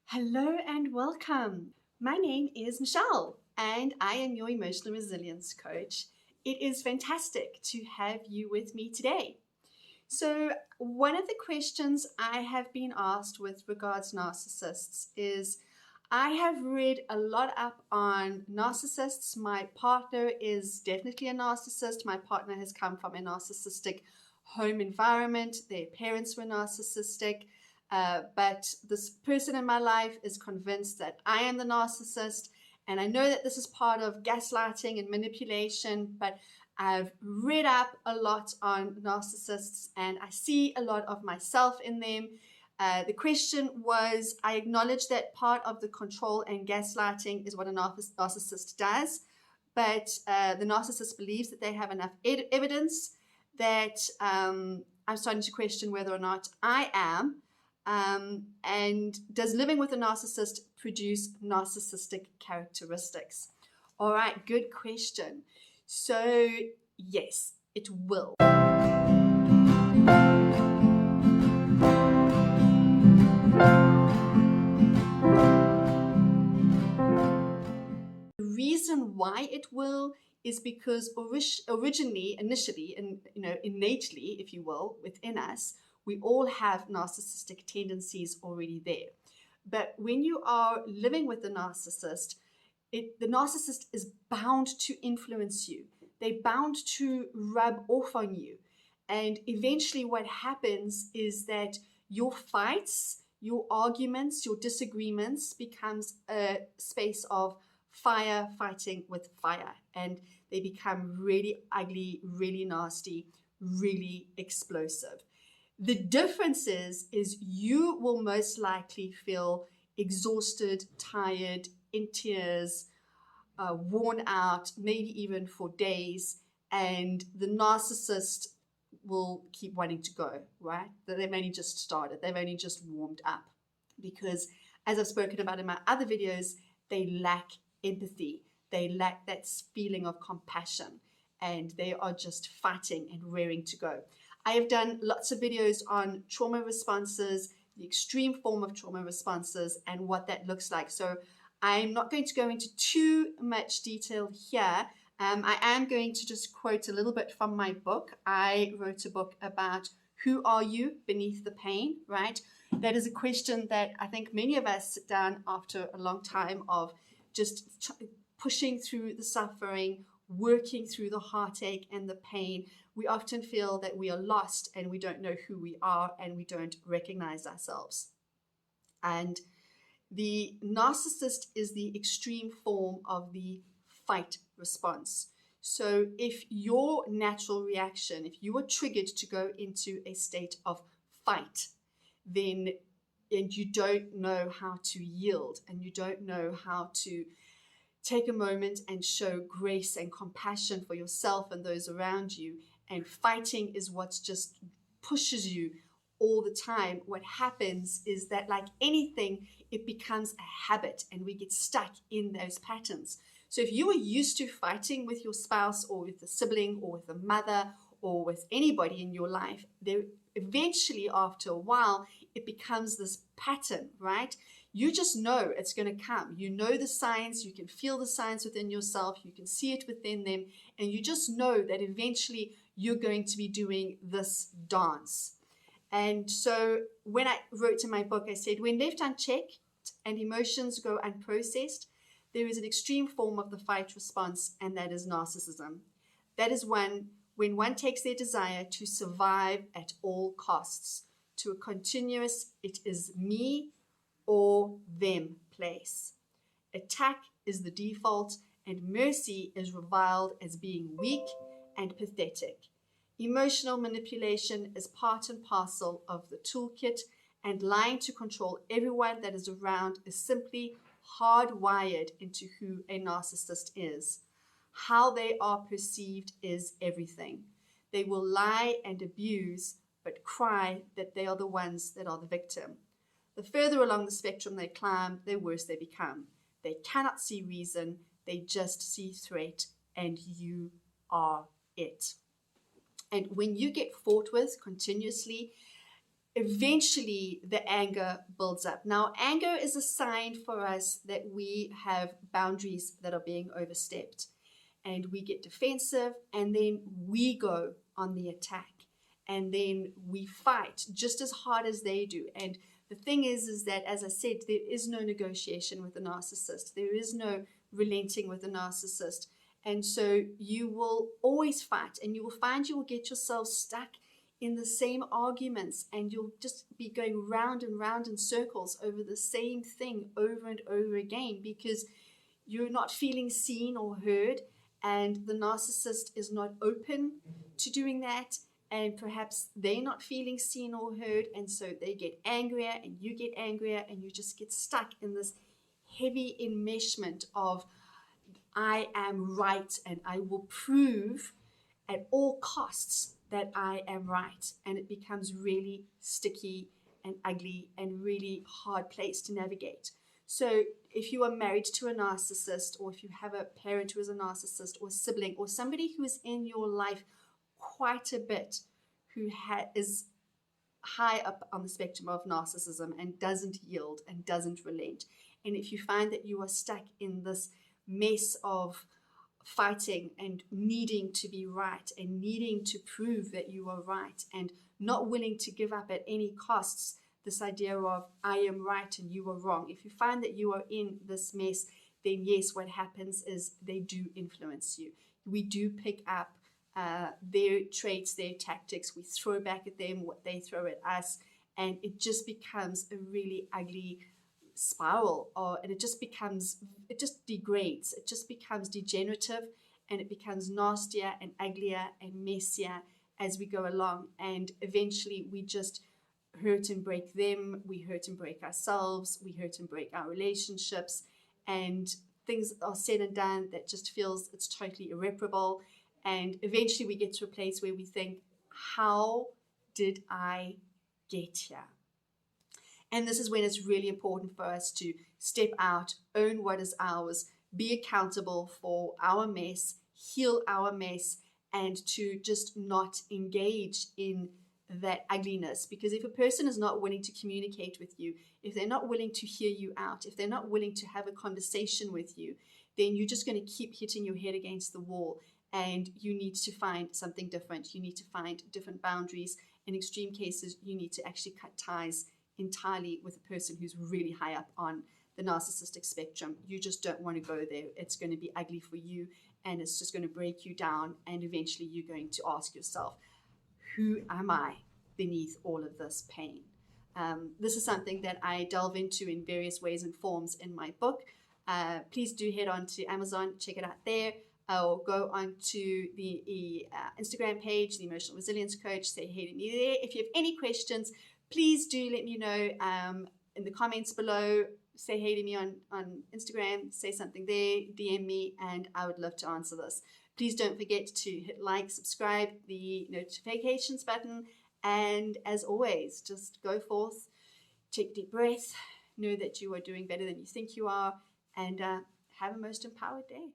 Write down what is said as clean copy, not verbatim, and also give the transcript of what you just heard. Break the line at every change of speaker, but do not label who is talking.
Hello and welcome. My name is Michelle and I am your emotional resilience coach. It is fantastic to have you with me today. So, one of the questions I have been asked with regards to narcissists is I have read a lot up on narcissists. My partner is definitely a narcissist. My partner has come from a narcissistic home environment. Their parents were narcissistic. But this person in my life is convinced that I am the narcissist. And I know that this is part of gaslighting and manipulation, but I've read up a lot on narcissists and I see a lot of myself in them. The question was, I acknowledge that part of the control and gaslighting is what a narcissist does, but the narcissist believes that they have enough evidence that I'm starting to question whether or not I am. And does living with a narcissist produce narcissistic characteristics? All right, good question. So, yes, it will. The reason why it will is because initially, and innately, if you will, within us, we all have narcissistic tendencies already there. But when you are living with a narcissist, the narcissist is bound to influence you. They're bound to rub off on you. And eventually what happens is that your fights, your arguments, your disagreements becomes a space of fire fighting with fire. And they become really ugly, really nasty, really explosive. The difference is you will most likely feel exhausted, tired, in tears, worn out, maybe even for days, and the narcissist will keep wanting to go, right? That they've only just started, they've only just warmed up. Because as I've spoken about in my other videos, they lack empathy, they lack that feeling of compassion, and they are just fighting and raring to go. I have done lots of videos on trauma responses, the extreme form of trauma responses, and what that looks like. So I'm not going to go into too much detail here. I am going to just quote a little bit from my book. I wrote a book about who are you beneath the pain, right? That is a question that I think many of us sit down after a long time of just pushing through the suffering, working through the heartache and the pain. We often feel that we are lost and we don't know who we are and we don't recognize ourselves. And the narcissist is the extreme form of the fight response. So if your natural reaction, if you are triggered to go into a state of fight, then and you don't know how to yield and you don't know how to take a moment and show grace and compassion for yourself and those around you, and fighting is what just pushes you all the time, what happens is that, like anything, it becomes a habit and we get stuck in those patterns. So if you are used to fighting with your spouse or with a sibling or with a mother or with anybody in your life, there eventually after a while it becomes this pattern, right? You just know it's going to come. You know the signs, you can feel the signs within yourself, you can see it within them, and you just know that eventually you're going to be doing this dance. And so when I wrote in my book, I said, when left unchecked and emotions go unprocessed, there is an extreme form of the fight response, and that is narcissism. That is when one takes their desire to survive at all costs to a continuous, it is me or them place. Attack is the default, and mercy is reviled as being weak and pathetic. Emotional manipulation is part and parcel of the toolkit, and lying to control everyone that is around is simply hardwired into who a narcissist is. How they are perceived is everything. They will lie and abuse, but cry that they are the ones that are the victim. The further along the spectrum they climb, the worse they become. They cannot see reason, they just see threat, and you are it. And when you get fought with continuously, eventually the anger builds up. Now, anger is a sign for us that we have boundaries that are being overstepped, and we get defensive, and then we go on the attack, and then we fight just as hard as they do. And the thing is that, as I said, there is no negotiation with a narcissist. There is no relenting with a narcissist. And so you will always fight, and you will find you will get yourself stuck in the same arguments, and you'll just be going round and round in circles over the same thing over and over again, because you're not feeling seen or heard, and the narcissist is not open to doing that, and perhaps they're not feeling seen or heard, and so they get angrier and you get angrier, and you just get stuck in this heavy enmeshment of I am right and I will prove at all costs that I am right. And it becomes really sticky and ugly and really hard place to navigate. So if you are married to a narcissist, or if you have a parent who is a narcissist, or a sibling, or somebody who is in your life quite a bit, who is high up on the spectrum of narcissism and doesn't yield and doesn't relent, and if you find that you are stuck in this mess of fighting and needing to be right and needing to prove that you are right and not willing to give up at any costs this idea of I am right and you are wrong, if you find that you are in this mess, then yes, what happens is they do influence you. We do pick up their traits, their tactics. We throw back at them what they throw at us, and it just becomes a really ugly spiral, and it just degrades, it just becomes degenerative, and it becomes nastier and uglier and messier as we go along, and eventually we just hurt and break them, we hurt and break ourselves, we hurt and break our relationships, and things are said and done that just feels it's totally irreparable, and eventually we get to a place where we think, how did I get here? And this is when it's really important for us to step out, own what is ours, be accountable for our mess, heal our mess, and to just not engage in that ugliness. Because if a person is not willing to communicate with you, if they're not willing to hear you out, if they're not willing to have a conversation with you, then you're just going to keep hitting your head against the wall, and you need to find something different. You need to find different boundaries. In extreme cases, you need to actually cut ties entirely with a person who's really high up on the narcissistic spectrum. You just don't want to go there. It's going to be ugly for you, and it's just going to break you down, and eventually you're going to ask yourself, who am I beneath all of this pain? This is something that I delve into in various ways and forms in my book. Please do head on to Amazon, check it out there, or go on to the Instagram page, the Emotional Resilience Coach, say hey to me there. If you have any questions, please do let me know in the comments below. Say hey to me on Instagram, say something there, DM me, and I would love to answer this. Please don't forget to hit like, subscribe, the notifications button, and as always, just go forth, take a deep breath, know that you are doing better than you think you are, and have a most empowered day.